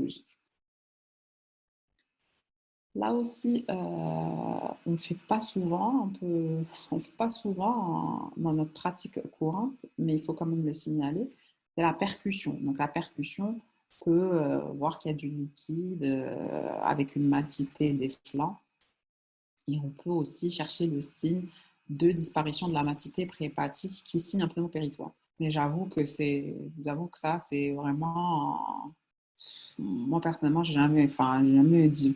gynécologique. Là aussi, on ne fait pas souvent, on fait pas souvent dans notre pratique courante, mais il faut quand même le signaler, c'est la percussion. Donc la percussion peut voir qu'il y a du liquide avec une matité des flancs. Et on peut aussi chercher le signe de disparition de la matité préhépatique qui signe un pneumopéritoine. Mais j'avoue que ça, c'est vraiment. Moi, personnellement, j'ai jamais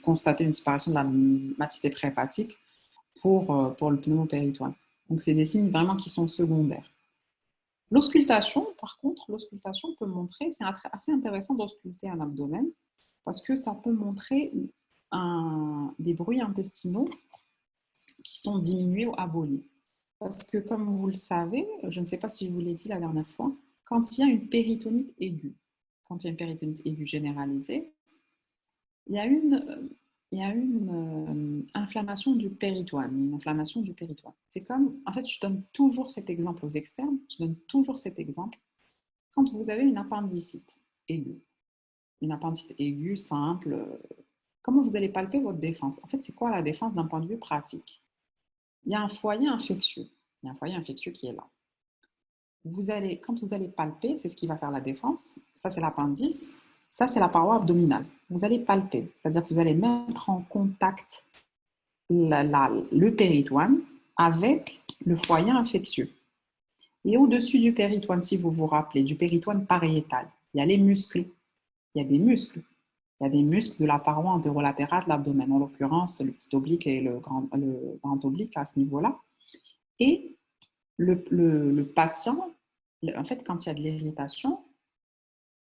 constaté une disparition de la matité préhépatique pour le pneumopéritoine. Donc, c'est des signes vraiment qui sont secondaires. L'auscultation, par contre, l'auscultation peut montrer, c'est assez intéressant d'ausculter un abdomen parce que ça peut montrer des bruits intestinaux qui sont diminués ou abolis. Parce que comme vous le savez, je ne sais pas si je vous l'ai dit la dernière fois, quand il y a une péritonite aiguë, généralisée, il y a une inflammation du péritoine, C'est comme, en fait, je donne toujours cet exemple aux externes, quand vous avez une appendicite aiguë simple, comment vous allez palper votre défense? En fait, c'est quoi la défense d'un point de vue pratique? Il y a un foyer infectieux. Qui est là. Quand vous allez palper, c'est ce qui va faire la défense. Ça, c'est l'appendice. Ça, c'est la paroi abdominale. Vous allez palper, c'est-à-dire que vous allez mettre en contact le péritoine avec le foyer infectieux. Et au-dessus du péritoine, si vous vous rappelez, du péritoine pariétal, il y a les muscles. Il y a des muscles. Il y a des muscles de la paroi antérolatérale de l'abdomen, en l'occurrence le petit oblique et le grand oblique à ce niveau-là. Et le patient, en fait, quand il y a de l'irritation,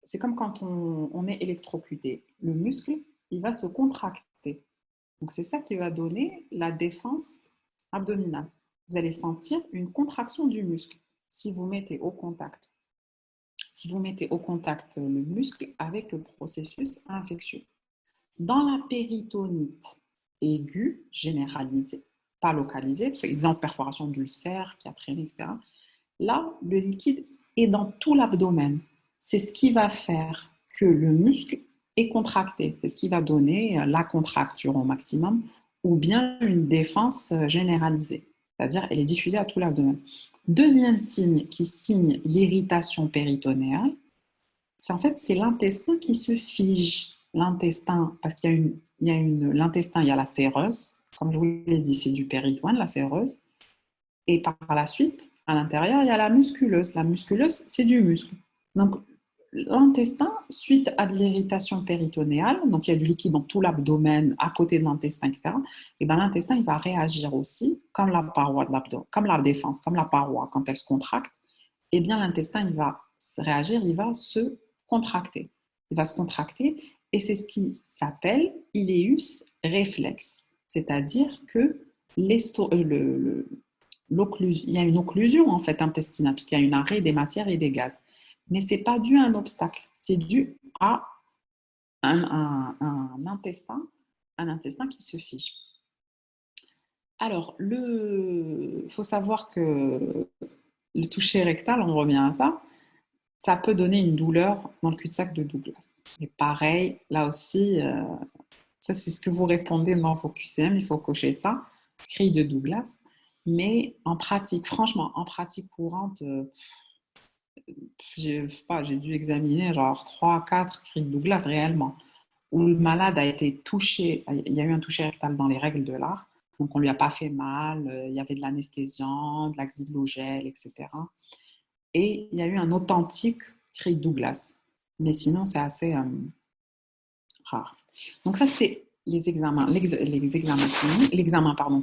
c'est comme quand on est électrocuté. Le muscle, il va se contracter. Donc, c'est ça qui va donner la défense abdominale. Vous allez sentir une contraction du muscle si vous mettez au contact. Le muscle avec le processus infectieux. Dans la péritonite aiguë, généralisée, pas localisée, par exemple perforation d'ulcère qui a traîné, etc., là, le liquide est dans tout l'abdomen. C'est ce qui va faire que le muscle est contracté. C'est ce qui va donner la contracture au maximum ou bien une défense généralisée. C'est-à-dire, elle est diffusée à tout l'abdomen. Deuxième signe qui signe l'irritation péritonéale, c'est l'intestin qui se fige. L'intestin, parce qu'il y a l'intestin, il y a la séreuse. Comme je vous l'ai dit, c'est du péritoine, la séreuse. Et par la suite, à l'intérieur, il y a la musculeuse. La musculeuse, c'est du muscle. Donc, l'intestin, suite à de l'irritation péritonéale, donc il y a du liquide dans tout l'abdomen, à côté de l'intestin, etc., et bien l'intestin, il va réagir aussi comme la paroi de l'abdomen, comme la défense, comme la paroi, quand elle se contracte, et bien l'intestin, il va réagir, il va se contracter. Il va se contracter, et c'est ce qui s'appelle ileus réflexe, c'est-à-dire que il y a une occlusion en fait intestinale, puisqu'il y a un arrêt des matières et des gaz. Mais ce n'est pas dû à un obstacle, c'est dû à un intestin qui se fige. Alors, il faut savoir que le toucher rectal, on revient à ça, ça peut donner une douleur dans le cul-de-sac de Douglas. Et pareil, là aussi, ça c'est ce que vous répondez dans vos QCM, il faut cocher ça, cri de Douglas. Mais en pratique, franchement, en pratique courante, j'ai dû examiner genre 3 4 cris de Douglas réellement, où le malade a été touché, il y a eu un toucher rectal dans les règles de l'art, donc on ne lui a pas fait mal, il y avait de l'anesthésiant, de l'axylogel, etc. Et il y a eu un authentique cri de Douglas. Mais sinon, c'est assez rare. Donc ça, c'est les examens cliniques,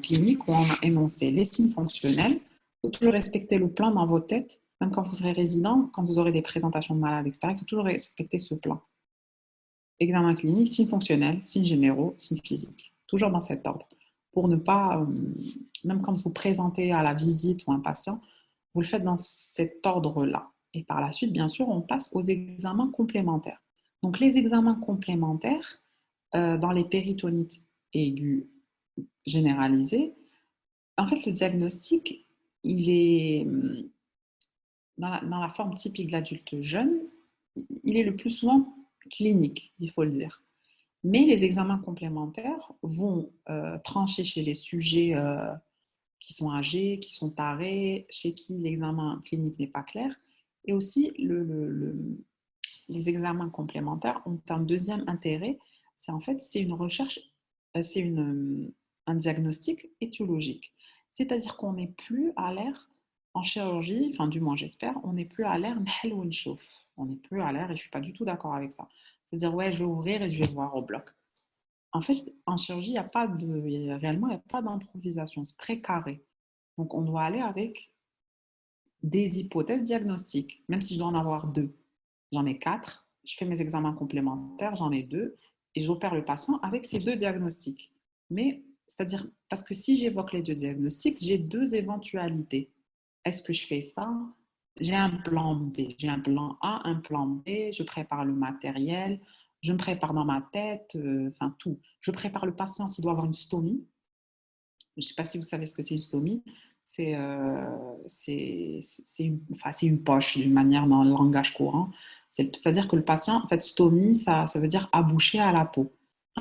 clinique où on a énoncé les signes fonctionnels. Il faut toujours respecter le plan dans vos têtes, même quand vous serez résident, quand vous aurez des présentations de malades, etc. Il faut toujours respecter ce plan. Examen clinique, signes fonctionnels, signes généraux, signes physiques. Toujours dans cet ordre. Pour ne pas, même quand vous présentez à la visite ou un patient, vous le faites dans cet ordre-là. Et par la suite, bien sûr, on passe aux examens complémentaires. Donc, les examens complémentaires, dans les péritonites aiguës généralisées, en fait, le diagnostic, il est dans la forme typique de l'adulte jeune, il est le plus souvent clinique, il faut le dire. Mais les examens complémentaires vont trancher chez les sujets qui sont âgés, qui sont tarés, chez qui l'examen clinique n'est pas clair. Et aussi, les examens complémentaires ont un deuxième intérêt, c'est en fait, c'est une recherche, un diagnostic étiologique. C'est-à-dire qu'on n'est plus à l'ère en chirurgie, enfin du moins j'espère, on n'est plus à l'ère nhel ou nchouf. On n'est plus à l'ère, et je ne suis pas du tout d'accord avec ça. C'est-à-dire, ouais, je vais ouvrir et je vais voir au bloc. En fait, en chirurgie, réellement, il n'y a pas d'improvisation, c'est très carré. Donc, on doit aller avec des hypothèses diagnostiques, même si je dois en avoir deux. J'en ai quatre, je fais mes examens complémentaires, j'en ai deux, et j'opère le patient avec ces deux diagnostics. Mais, c'est-à-dire, parce que si j'évoque les deux diagnostics, j'ai deux éventualités. Est-ce que je fais ça? J'ai un plan B, j'ai un plan A, un plan B, je prépare le matériel, je me prépare dans ma tête, enfin tout. Je prépare le patient s'il doit avoir une stomie. Je ne sais pas si vous savez ce que c'est une stomie. C'est une poche d'une manière dans le langage courant. C'est-à-dire que le patient, en fait, stomie, ça veut dire aboucher à la peau,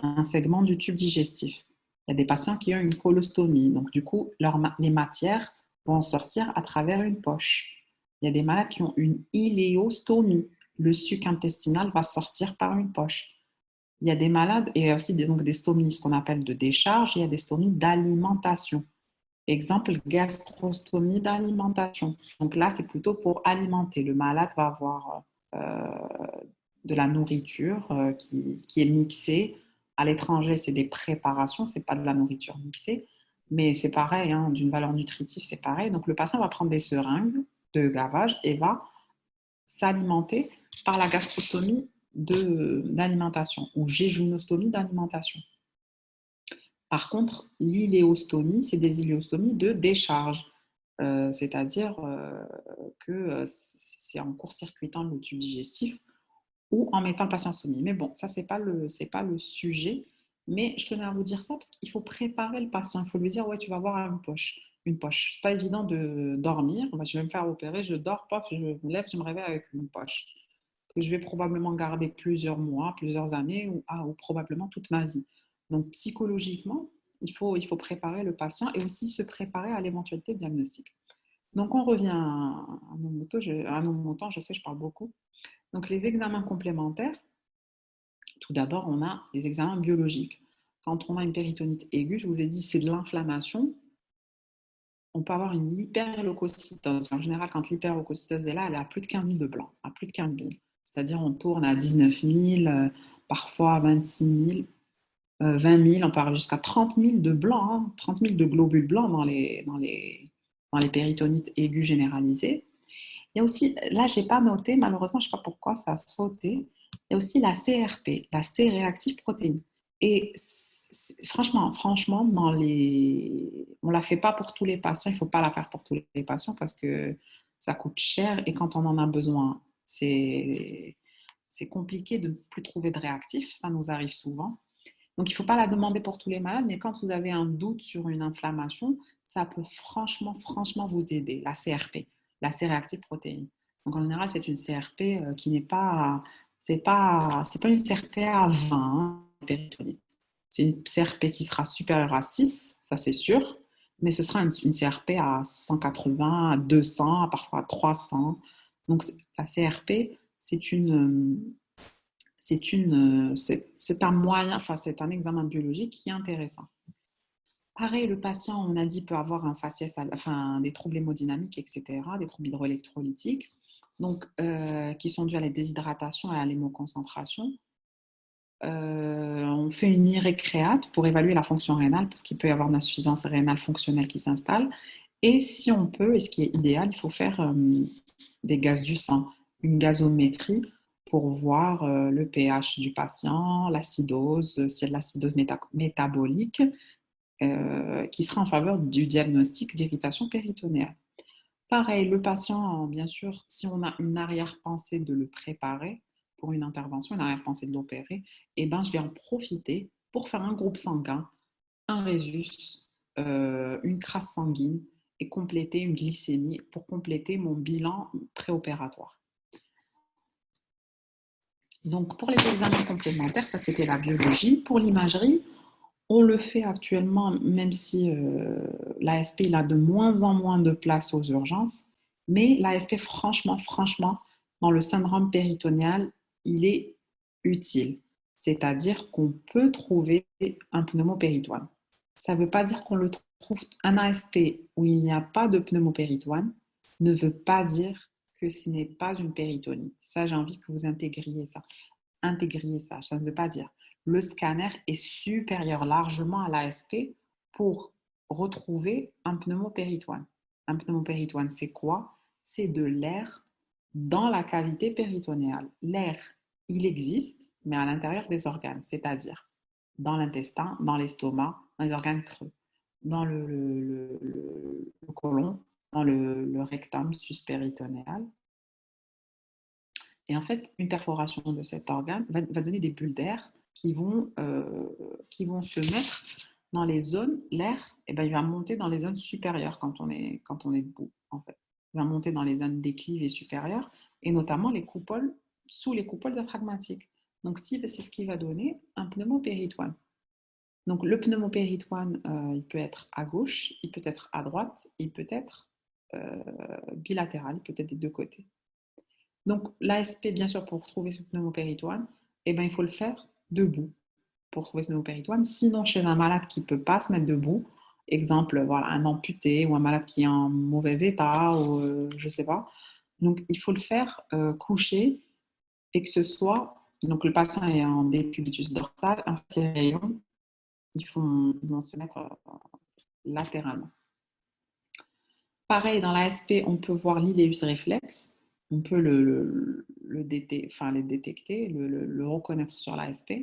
un segment du tube digestif. Il y a des patients qui ont une colostomie. Donc, du coup, les matières vont sortir à travers une poche. Il y a des malades qui ont une iléostomie. Le suc intestinal va sortir par une poche. Il y a des malades, et aussi donc des stomies, ce qu'on appelle de décharge, il y a des stomies d'alimentation. Exemple, gastrostomie d'alimentation. Donc là, c'est plutôt pour alimenter. Le malade va avoir de la nourriture qui est mixée. À l'étranger, c'est des préparations, c'est pas de la nourriture mixée. Mais c'est pareil, hein, d'une valeur nutritive, c'est pareil. Donc le patient va prendre des seringues de gavage et va s'alimenter par la gastrostomie d'alimentation ou jéjunostomie d'alimentation. Par contre, l'iléostomie, c'est des iléostomies de décharge, c'est-à-dire que c'est en court-circuitant le tube digestif ou en mettant le patient en stomie. Mais bon, ça, c'est pas le sujet. Mais je tenais à vous dire ça parce qu'il faut préparer le patient. Il faut lui dire, ouais, tu vas avoir une poche. Une poche. C'est pas évident de dormir. Je vais me faire opérer, je dors, paf, je me lève, je me réveille avec une poche que je vais probablement garder plusieurs mois, plusieurs années ou probablement toute ma vie. Donc psychologiquement, il faut préparer le patient et aussi se préparer à l'éventualité diagnostique. Donc on revient à nos moutons, je sais, je parle beaucoup. Donc les examens complémentaires, tout d'abord, on a les examens biologiques. Quand on a une péritonite aiguë, je vous ai dit, c'est de l'inflammation. On peut avoir une hyperleucocytose. En général, quand l'hyperleucocytose est là, elle est à plus de 15 000 de blanc, à plus de 15 000. C'est-à-dire, on tourne à 19 000, parfois 26 000, 20 000, on parle jusqu'à 30 000 de blanc, hein, 30 000 de globules blancs dans les péritonites aiguës généralisées. Il y a aussi, là, je n'ai pas noté, malheureusement, je ne sais pas pourquoi ça a sauté, il y a aussi la CRP, la C-réactive protéine. Et franchement, on ne la fait pas pour tous les patients, il ne faut pas la faire pour tous les patients parce que ça coûte cher et quand on en a besoin, c'est compliqué de ne plus trouver de réactifs, ça nous arrive souvent. Donc, il ne faut pas la demander pour tous les malades, mais quand vous avez un doute sur une inflammation, ça peut franchement vous aider, la CRP, la C-réactive protéine. Donc, en général, c'est une CRP qui n'est pas, c'est pas une CRP à 20, hein, péritonite. C'est une CRP qui sera supérieure à 6, ça c'est sûr, mais ce sera une CRP à 180, à 200, parfois à 300. Donc, la CRP, c'est un moyen, enfin, c'est un examen biologique qui est intéressant. Pareil, le patient, on a dit, peut avoir un faciès, enfin, des troubles hémodynamiques, etc., des troubles hydroélectrolytiques, donc, qui sont dus à la déshydratation et à l'hémoconcentration. On fait une urécréate pour évaluer la fonction rénale, parce qu'il peut y avoir une insuffisance rénale fonctionnelle qui s'installe. Et si on peut, et ce qui est idéal, il faut faire des gaz du sang, une gazométrie pour voir le pH du patient, l'acidose, s'il y a de l'acidose métabolique, qui sera en faveur du diagnostic d'irritation péritonéale. Pareil, le patient, bien sûr, si on a une arrière-pensée de le préparer pour une intervention, une arrière-pensée de l'opérer, eh ben, je vais en profiter pour faire un groupe sanguin, un résus, une crasse sanguine et compléter une glycémie pour compléter mon bilan préopératoire. Donc, pour les examens complémentaires, ça c'était la biologie. Pour l'imagerie, on le fait actuellement, même si l'ASP il a de moins en moins de place aux urgences. Mais l'ASP, franchement, dans le syndrome péritonéal, il est utile. C'est-à-dire qu'on peut trouver un pneumopéritoine. Ça ne veut pas dire qu'on le trouve. Un ASP où il n'y a pas de pneumopéritoine ne veut pas dire que ce n'est pas une péritonite. Ça, j'ai envie que vous intégriez ça. Intégriez ça. Ça ne veut pas dire. Le scanner est supérieur largement à l'ASP pour retrouver un pneumopéritoine. Un pneumopéritoine, c'est quoi? C'est de l'air dans la cavité péritonéale. L'air, il existe, mais à l'intérieur des organes, c'est-à-dire dans l'intestin, dans l'estomac, dans les organes creux, dans le côlon, dans le rectum suspéritonéal. Et en fait, une perforation de cet organe va donner des bulles d'air qui vont se mettre dans les zones, l'air, et ben, il va monter dans les zones supérieures quand on est debout, en fait. Il va monter dans les zones déclives et supérieures, et notamment les coupoles, sous les coupoles diaphragmatiques. Donc, c'est ce qui va donner un pneumopéritoine. Donc, le pneumopéritoine, il peut être à gauche, il peut être à droite, il peut être bilatéral, il peut être des deux côtés. Donc, l'ASP, bien sûr, pour trouver ce pneumopéritoine, eh ben, il faut le faire debout pour trouver ce pneumopéritoine. Sinon, chez un malade qui ne peut pas se mettre debout, exemple, voilà, un amputé ou un malade qui est en mauvais état, ou je ne sais pas. Donc, il faut le faire couché et que ce soit, donc le patient est en décubitus dorsal, les rayons, ils vont se mettre latéralement. Pareil, dans l'ASP, on peut voir l'ileus réflexe. On peut les détecter, le reconnaître sur l'ASP.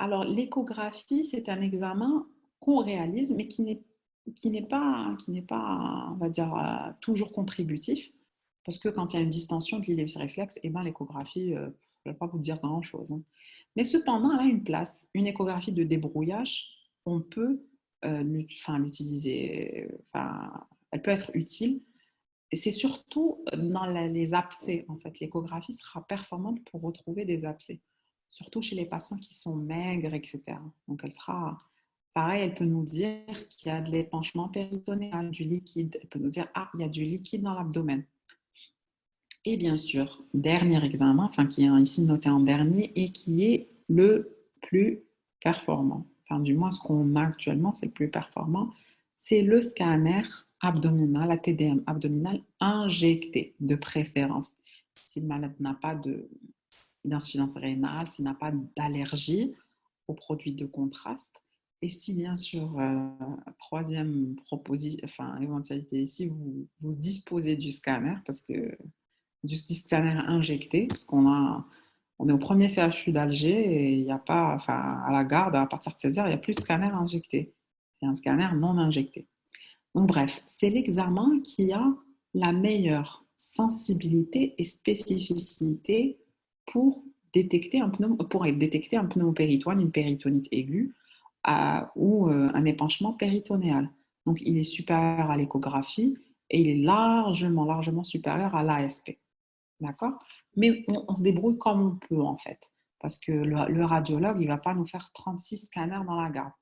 Alors, l'échographie, c'est un examen qu'on réalise, mais qui n'est pas, on va dire, toujours contributif. Parce que quand il y a une distension de l'ileus réflexe, eh ben, l'échographie, je ne vais pas vous dire grand-chose. Hein. Mais cependant, elle a une place. Une échographie de débrouillage, on peut l'utiliser, elle peut être utile. Et c'est surtout dans les abcès, en fait. L'échographie sera performante pour retrouver des abcès, surtout chez les patients qui sont maigres, etc. Donc, elle sera pareil, elle peut nous dire qu'il y a de l'épanchement péritonéal, du liquide. Elle peut nous dire, ah, il y a du liquide dans l'abdomen. Et bien sûr, dernier examen, qui est ici noté en dernier et qui est le plus performant. Enfin, du moins, ce qu'on a actuellement, c'est le plus performant. C'est le scanner abdominal, la TDM abdominale injectée, de préférence. Si le malade n'a pas d'insuffisance rénale, s'il n'a pas d'allergie aux produits de contraste, et si bien sûr, troisième éventualité, si vous disposez du scanner, parce que du scanner injecté, parce on est au premier CHU d'Alger et il n'y a pas, à la garde, à partir de 16 heures, il n'y a plus de scanner injecté. C'est un scanner non injecté. Donc, bref, c'est l'examen qui a la meilleure sensibilité et spécificité pour détecter un pneumopéritoine, une péritonite aiguë ou un épanchement péritonéal. Donc, il est supérieur à l'échographie et il est largement supérieur à l'ASP. D'accord? Mais on se débrouille comme on peut, en fait. Parce que le radiologue, il ne va pas nous faire 36 scanners dans la garde.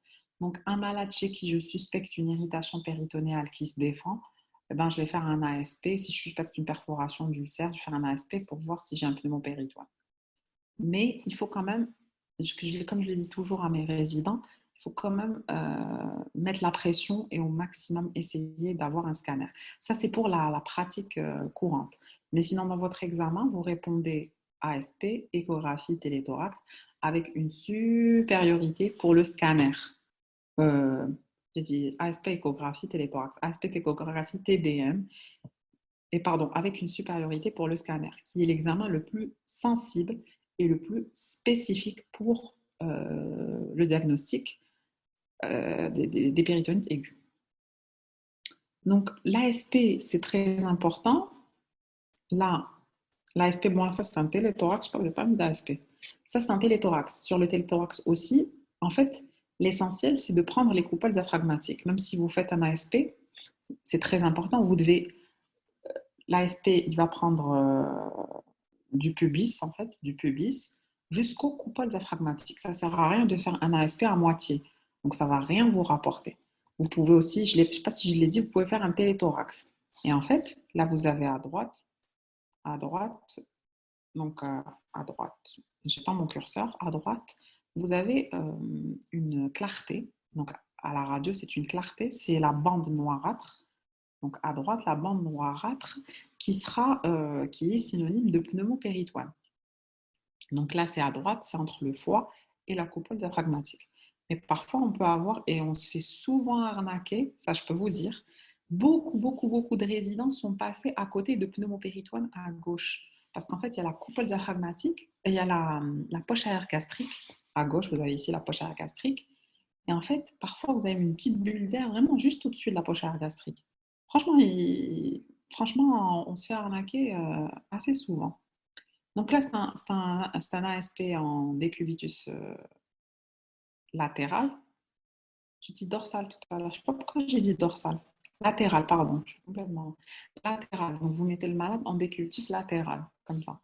Donc, un malade chez qui je suspecte une irritation péritonéale qui se défend, eh ben, je vais faire un ASP. Si je suspecte une perforation d'ulcère, je vais faire un ASP pour voir si j'ai un pneumopéritoine. Mais il faut quand même, comme je le dis toujours à mes résidents, il faut quand même mettre la pression et au maximum essayer d'avoir un scanner. Ça, c'est pour la pratique courante. Mais sinon, dans votre examen, vous répondez ASP, échographie, téléthorax, avec une supériorité pour le scanner. J'ai dit ASP, échographie, téléthorax, ASP, échographie, TDM, et pardon, avec une supériorité pour le scanner, qui est l'examen le plus sensible et le plus spécifique pour le diagnostic des péritonites aiguës. Donc, l'ASP, c'est très important. Là, l'ASP, bon, ça, c'est un téléthorax. Je n'ai pas mis d'ASP. Ça, c'est un téléthorax. Sur le téléthorax aussi, en fait, l'essentiel, c'est de prendre les coupoles diaphragmatiques. Même si vous faites un ASP, c'est très important. Vous devez... L'ASP, il va prendre du pubis, en fait, du pubis, jusqu'aux coupoles diaphragmatiques. Ça ne sert à rien de faire un ASP à moitié. Donc, ça ne va rien vous rapporter. Vous pouvez aussi, je ne sais pas si je l'ai dit, vous pouvez faire un téléthorax. Et en fait, là, vous avez à droite, donc à droite, je n'ai pas mon curseur, à droite, vous avez une clarté. Donc, à la radio, c'est une clarté, c'est la bande noirâtre. Donc, à droite, la bande noirâtre qui est synonyme de pneumopéritoine. Donc là, c'est à droite, c'est entre le foie et la coupole diaphragmatique. Mais parfois, on peut avoir, et on se fait souvent arnaquer, ça je peux vous dire, beaucoup de résidents sont passés à côté de pneumopéritoine à gauche. Parce qu'en fait, il y a la coupole diaphragmatique et il y a la poche aérienne gastrique. À gauche, vous avez ici la poche aérienne gastrique. Et en fait, parfois, vous avez une petite bulle d'air vraiment juste au-dessus de la poche aérienne gastrique. Franchement, on se fait arnaquer assez souvent. Donc là, c'est un ASP en décubitus latéral. J'ai dit dorsal tout à l'heure. Je ne sais pas pourquoi j'ai dit dorsal. Latéral, pardon. Je suis complètement latéral. Donc vous mettez le malade en décubitus latéral, comme ça.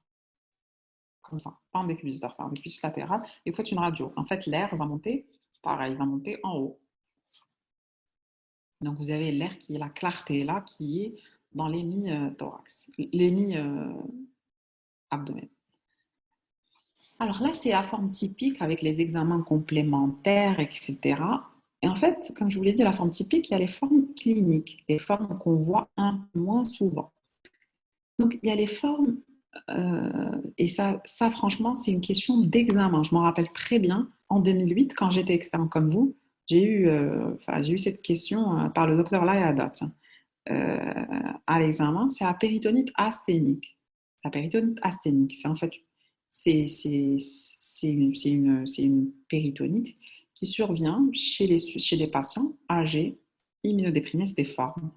Comme ça. Pas en décubitus dorsal, en décubitus latéral. Et vous faites une radio. En fait, l'air va monter, pareil, va monter en haut. Donc vous avez l'air qui est la clarté là, qui est dans l'hémi-thorax, l'hémi-abdomen. Alors là, c'est la forme typique avec les examens complémentaires, etc. Et en fait, comme je vous l'ai dit, la forme typique, il y a les formes cliniques, les formes qu'on voit un peu moins souvent. Donc, il y a les formes, et ça franchement, c'est une question d'examen. Je m'en rappelle très bien, en 2008, quand j'étais externe comme vous, j'ai eu cette question par le docteur Layada à l'examen, c'est la péritonite asthénique. La péritonite asthénique, c'est en fait c'est une péritonite qui survient chez les patients âgés, immunodéprimés, c'est des formes.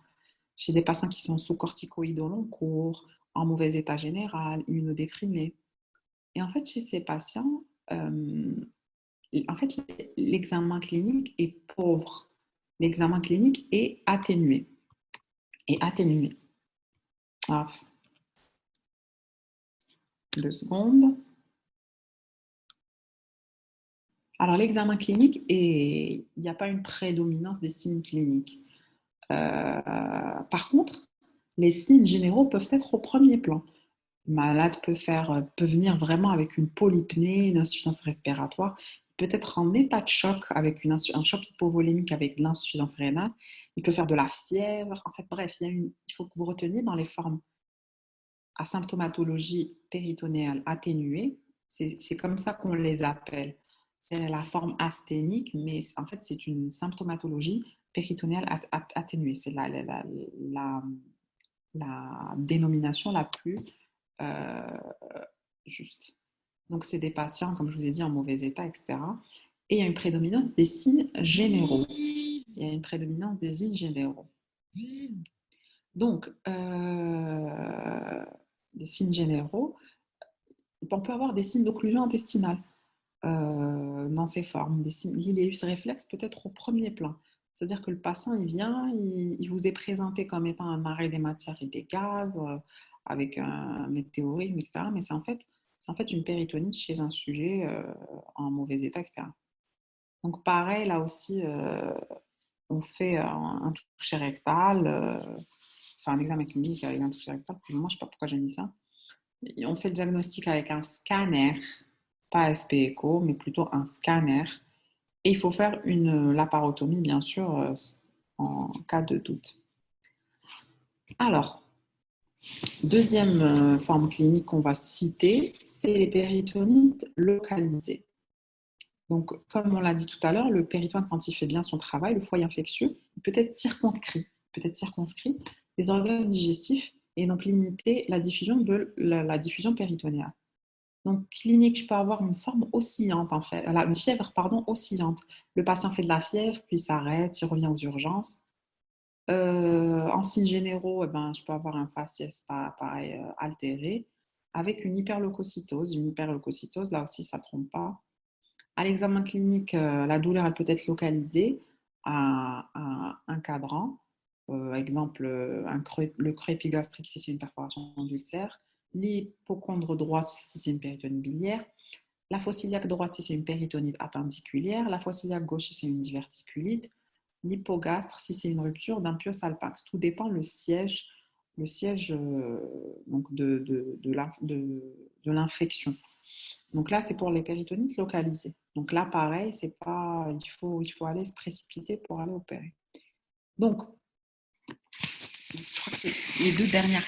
Chez des patients qui sont sous corticoïdes au long cours, en mauvais état général, immunodéprimés. Et en fait, chez ces patients, en fait, l'examen clinique est pauvre. L'examen clinique est atténué. Ah, 2 secondes. Alors, l'examen clinique, il n'y a pas une prédominance des signes cliniques. Par contre, les signes généraux peuvent être au premier plan. Le malade peut venir vraiment avec une polypnée, une insuffisance respiratoire, peut être en état de choc avec un choc hypovolémique avec de l'insuffisance rénale, il peut faire de la fièvre. En fait, bref, il faut que vous reteniez dans les formes à symptomatologie péritonéale atténuée, c'est comme ça qu'on les appelle. C'est la forme asthénique, mais en fait, c'est une symptomatologie péritonéale atténuée. C'est la dénomination la plus euh, juste. Donc, c'est des patients, comme je vous ai dit, en mauvais état, etc. Et il y a une prédominance des signes généraux. Donc, des signes généraux, on peut avoir des signes d'occlusion intestinale dans ces formes. L'ileus réflexe peut être au premier plan. C'est-à-dire que le patient, il vient, il vous est présenté comme étant un arrêt des matières et des gaz, avec un météorisme, etc. Mais c'est en fait une péritonite chez un sujet en mauvais état, etc. Donc pareil, là aussi, on fait un toucher rectal, enfin un examen clinique avec un toucher rectal. Moi, je ne sais pas pourquoi j'ai mis ça. On fait le diagnostic avec un scanner, pas SP Echo, mais plutôt un scanner. Et il faut faire une laparotomie, bien sûr, en cas de doute. Alors, deuxième forme clinique qu'on va citer, c'est les péritonites localisées. Donc, comme on l'a dit tout à l'heure, le péritone, quand il fait bien son travail, le foyer infectieux, il peut être circonscrit des organes digestifs et donc limiter la diffusion péritonéale. Donc, clinique, je peux avoir une forme oscillante, en fait, une fièvre, pardon, oscillante. Le patient fait de la fièvre, puis s'arrête, il revient aux urgences. En signes généraux, je peux avoir un faciès pareil altéré, avec une hyperleucocytose. Une hyperleucocytose, là aussi, ça ne trompe pas. À l'examen clinique, la douleur elle peut être localisée à un cadran. Exemple, le creux épigastrique si c'est une perforation d'ulcère. l'hypochondre droit si c'est une péritonite biliaire, la fosse iliaque droite si c'est une péritonite appendiculaire, la fosse iliaque gauche si c'est une diverticulite, l'hypogastre si c'est une rupture d'un piosalpax. Tout dépend le siège donc de l'infection. Donc là, c'est pour les péritonites localisées. Donc là, pareil, c'est pas, il faut aller se précipiter pour aller opérer. Donc, je crois que c'est les deux dernières,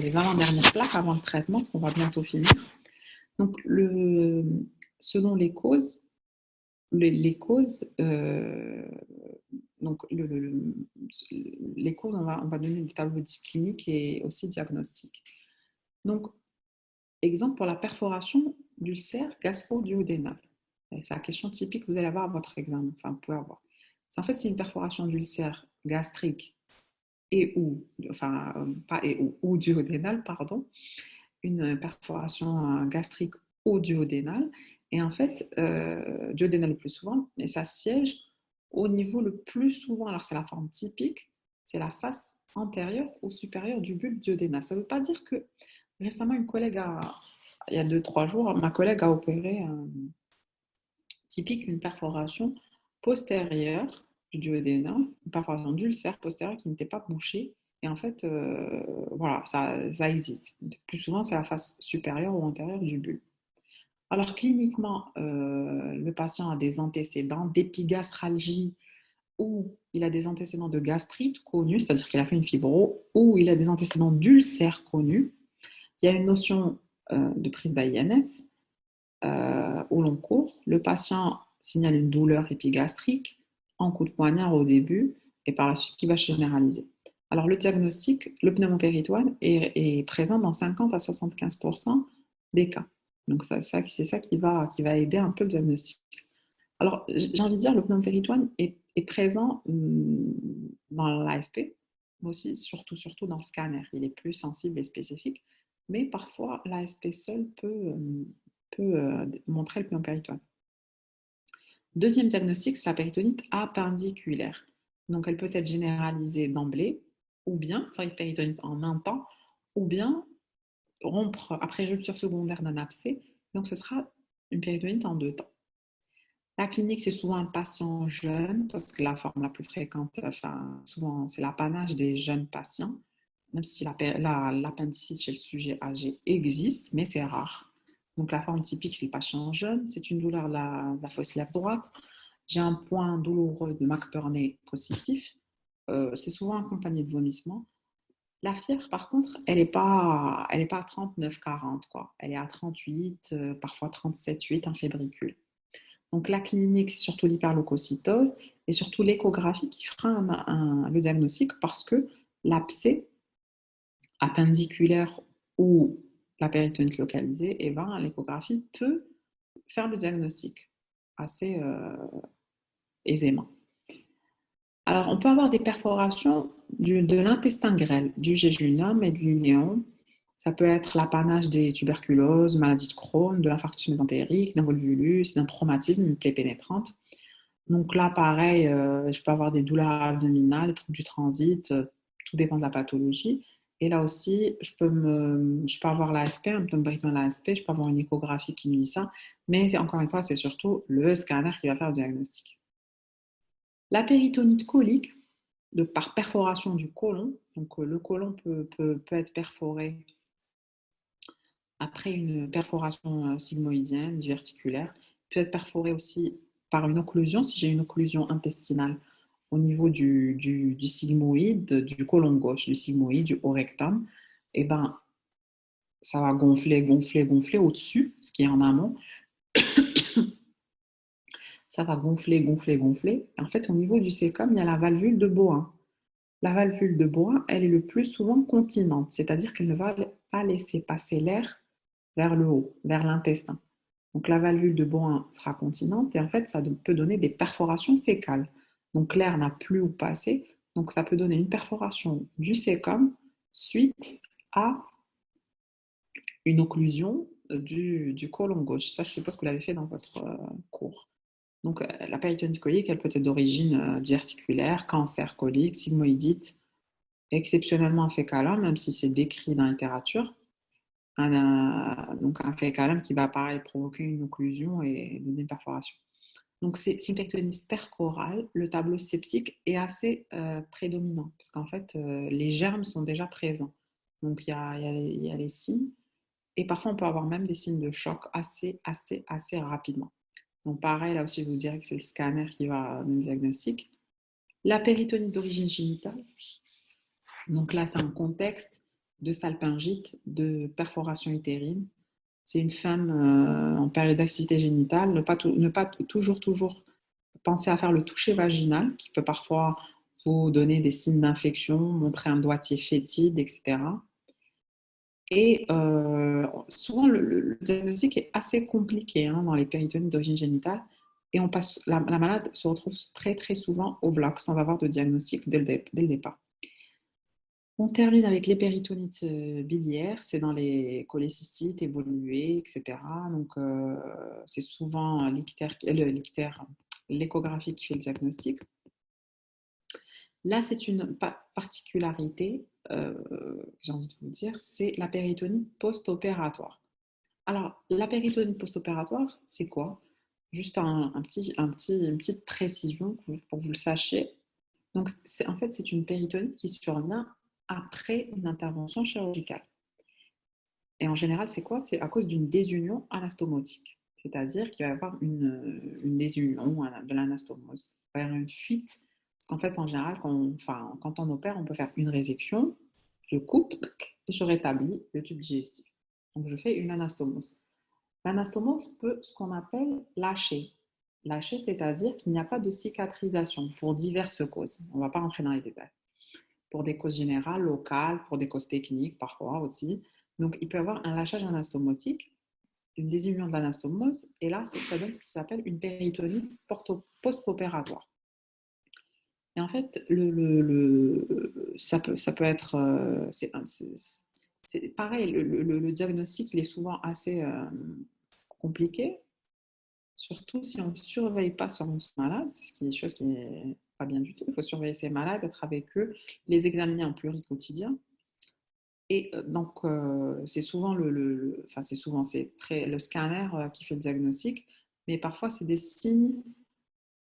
les avant-dernières plaques avant le traitement, qu'on va bientôt finir. Donc, selon les causes, donc les causes, on va donner des tableaux cliniques et aussi diagnostiques. Donc, exemple pour la perforation d'ulcère gastro-duodénal. C'est la question typique que vous allez avoir à votre examen. Enfin, vous pouvez avoir. En fait, c'est une perforation d'ulcère gastrique ou duodénal, pardon. Une perforation gastrique ou duodénale. Et en fait, duodénal le plus souvent, mais ça siège au niveau le plus souvent. Alors, c'est la forme typique, c'est la face antérieure ou supérieure du bulbe duodénal. Ça ne veut pas dire que récemment, il y a 2-3 jours, ma collègue a opéré une perforation postérieure du duodénal, une perforation d'ulcère postérieur qui n'était pas bouchée. Et en fait, voilà, ça existe. Le plus souvent, c'est la face supérieure ou antérieure du bulbe. Alors, cliniquement, le patient a des antécédents d'épigastralgie ou il a des antécédents de gastrite connus, c'est-à-dire qu'il a fait une fibro, ou il a des antécédents d'ulcère connus. Il y a une notion de prise d'AINS au long cours. Le patient signale une douleur épigastrique en coup de poignard au début et par la suite qui va généraliser. Alors le diagnostic, le pneumopéritoine est présent dans 50 à 75% des cas. Donc c'est ça qui va aider un peu le diagnostic. Alors j'ai envie de dire, le pneumopéritoine est présent dans l'ASP, mais aussi surtout dans le scanner. Il est plus sensible et spécifique, mais parfois l'ASP seul peut montrer le pneumopéritoine. Deuxième diagnostic, c'est la péritonite appendiculaire. Donc, elle peut être généralisée d'emblée, ou bien, c'est une péritonite en un temps, ou bien rompre après rupture secondaire d'un abcès. Donc, ce sera une péritonite en 2 temps. La clinique, c'est souvent un patient jeune, parce que la forme la plus fréquente, souvent, c'est l'apanage des jeunes patients, même si l'appendicite chez le sujet âgé existe, mais c'est rare. Donc, la forme typique, c'est le patient jeune, c'est une douleur de la fosse iliaque droite. J'ai un point douloureux de McBurney positif. C'est souvent accompagné de vomissements. La fièvre, par contre, elle n'est pas à 39-40, quoi. Elle est à 38, parfois 37-8, un fébricule. Donc, la clinique, c'est surtout l'hyperleucocytose et surtout l'échographie qui fera le diagnostic parce que l'abcès appendiculaire ou la péritonite localisée, l'échographie peut faire le diagnostic assez aisément. Alors, on peut avoir des perforations de l'intestin grêle, du jéjunum et de l'iléon. Ça peut être l'apanage des tuberculoses, maladie de Crohn, de l'infarctus mésentérique, d'un volvulus, d'un traumatisme, une plaie pénétrante. Donc là, pareil, je peux avoir des douleurs abdominales, des troubles du transit, tout dépend de la pathologie. Et là aussi, je peux avoir l'ASP, un pneumopéritoine l'ASP, je peux avoir une échographie qui me dit ça, mais encore une fois, c'est surtout le scanner qui va faire le diagnostic. La péritonite colique, par perforation du côlon, donc le côlon peut être perforé après une perforation sigmoïdienne, diverticulaire, peut être perforé aussi par une occlusion, si j'ai une occlusion intestinale au niveau du sigmoïde, du côlon gauche, du sigmoïde, du haut rectum, et ben, ça va gonfler au-dessus, ce qui est en amont. Ça va gonfler. Et en fait, au niveau du cécum, il y a la valvule de Bowen. La valvule de Bowen, elle est le plus souvent continente, c'est-à-dire qu'elle ne va pas laisser passer l'air vers le haut, vers l'intestin. Donc la valvule de Bowen sera continente et en fait, ça peut donner des perforations cécales. Donc l'air n'a plus où passer, donc ça peut donner une perforation du cécum suite à une occlusion du côlon gauche. Ça, je suppose que vous l'avez fait dans votre cours. Donc la péritonite colique, elle peut être d'origine diverticulaire, cancer colique, sigmoïdite, exceptionnellement fécale, même si c'est décrit dans la littérature. donc un fait calme qui va pareil provoquer une occlusion et donner une perforation. Donc c'est une pectorine stercorale. Le tableau septique est assez prédominant parce qu'en fait les germes sont déjà présents. Donc il y a les signes et parfois on peut avoir même des signes de choc assez rapidement. Donc pareil, là aussi je vous dirais que c'est le scanner qui va donner le diagnostic. La péritonite d'origine génitale. Donc là c'est un contexte de salpingite, de perforation utérine. C'est une femme en période d'activité génitale, ne pas toujours penser à faire le toucher vaginal, qui peut parfois vous donner des signes d'infection, montrer un doigtier fétide, etc. Et souvent, le diagnostic est assez compliqué hein, dans les péritonites d'origine génitale. Et la malade se retrouve très souvent au bloc sans avoir de diagnostic dès le départ. On termine avec les péritonites biliaires, c'est dans les cholécystites évoluées, etc. Donc, c'est souvent l'échographie qui fait le diagnostic. Là, c'est une particularité, j'ai envie de vous dire, c'est la péritonite post-opératoire. Alors, la péritonite post-opératoire, c'est quoi? Juste une petite précision pour que vous le sachiez. Donc, en fait, c'est une péritonite qui survient après une intervention chirurgicale. Et en général, c'est quoi? C'est à cause d'une désunion anastomotique. C'est-à-dire qu'il va y avoir une désunion de l'anastomose. Il va y avoir une fuite. Parce qu'en fait, en général, quand on opère, on peut faire une résection, je coupe et je rétablis le tube digestif. Donc, je fais une anastomose. L'anastomose peut, ce qu'on appelle, lâcher. Lâcher, c'est-à-dire qu'il n'y a pas de cicatrisation pour diverses causes. On ne va pas rentrer dans les détails. Pour des causes générales, locales, pour des causes techniques parfois aussi. Donc, il peut y avoir un lâchage anastomotique, une désunion de l'anastomose, et là, ça donne ce qui s'appelle une péritonite post-opératoire. Et en fait, ça peut être... c'est pareil, le diagnostic, il est souvent assez compliqué, surtout si on ne surveille pas son malade, ce qui est une chose qui n'est pas bien du tout. Il faut surveiller ses malades, être avec eux, les examiner en pluri-quotidien. Et donc, c'est souvent le scanner qui fait le diagnostic, mais parfois, c'est des signes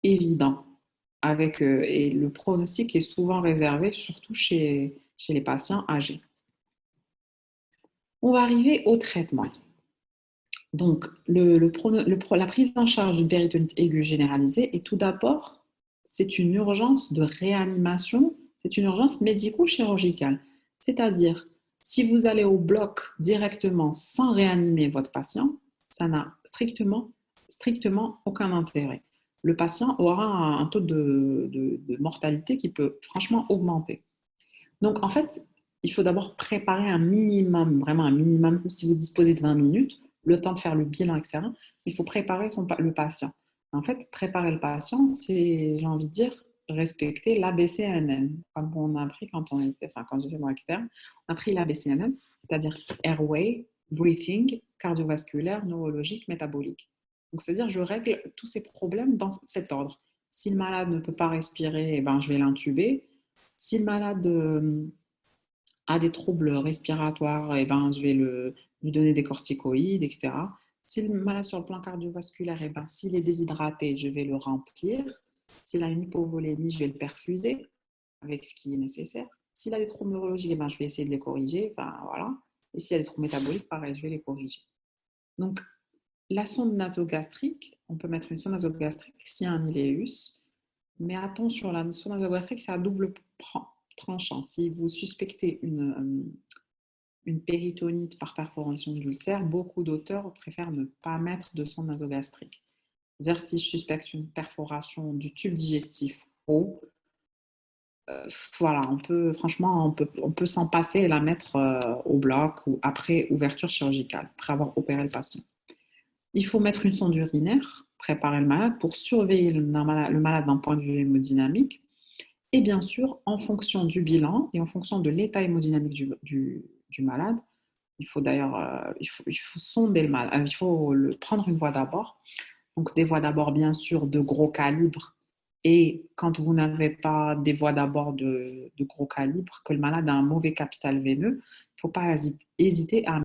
évidents. Et le pronostic est souvent réservé, surtout chez les patients âgés. On va arriver au traitement. Donc, la prise en charge d'une péritonite aiguë généralisée est tout d'abord, c'est une urgence de réanimation, c'est une urgence médico-chirurgicale. C'est-à-dire, si vous allez au bloc directement sans réanimer votre patient, ça n'a strictement aucun intérêt. Le patient aura un taux de mortalité qui peut franchement augmenter. Donc, en fait, il faut d'abord préparer un minimum, vraiment un minimum, si vous disposez de 20 minutes, le temps de faire le bilan, etc. Il faut préparer le patient. En fait, préparer le patient, c'est, j'ai envie de dire, respecter l'ABCNM, comme on a appris quand quand j'étais dans externe, on a pris l'ABCNM, c'est-à-dire airway, breathing, cardiovasculaire, neurologique, métabolique. Donc, c'est-à-dire, je règle tous ces problèmes dans cet ordre. Si le malade ne peut pas respirer, eh ben, je vais l'intuber. Si le malade a des troubles respiratoires, eh ben, je vais lui donner des corticoïdes, etc. Si le malade sur le plan cardiovasculaire, eh ben, s'il est déshydraté, je vais le remplir. S'il a une hypovolémie, je vais le perfuser avec ce qui est nécessaire. S'il a des troubles neurologiques, eh ben, je vais essayer de les corriger. Enfin, voilà. Et s'il y a des troubles métaboliques, pareil, je vais les corriger. Donc, la sonde nasogastrique, on peut mettre une sonde nasogastrique s'il y a un iléus. Mais attention, la sonde nasogastrique, c'est à double tranchant. Si vous suspectez une péritonite par perforation d'ulcère, beaucoup d'auteurs préfèrent ne pas mettre de sonde nasogastrique. C'est-à-dire si je suspecte une perforation du tube digestif haut, voilà, on peut s'en passer et la mettre au bloc ou après ouverture chirurgicale, après avoir opéré le patient. Il faut mettre une sonde urinaire, préparer le malade pour surveiller le malade d'un point de vue hémodynamique. Et bien sûr, en fonction du bilan et en fonction de l'état hémodynamique du malade, il faut d'ailleurs il faut sonder le malade, il faut prendre une voie d'abord. Donc des voies d'abord bien sûr de gros calibre. Et quand vous n'avez pas des voies d'abord de gros calibre, que le malade a un mauvais capital veineux, il ne faut pas hésiter à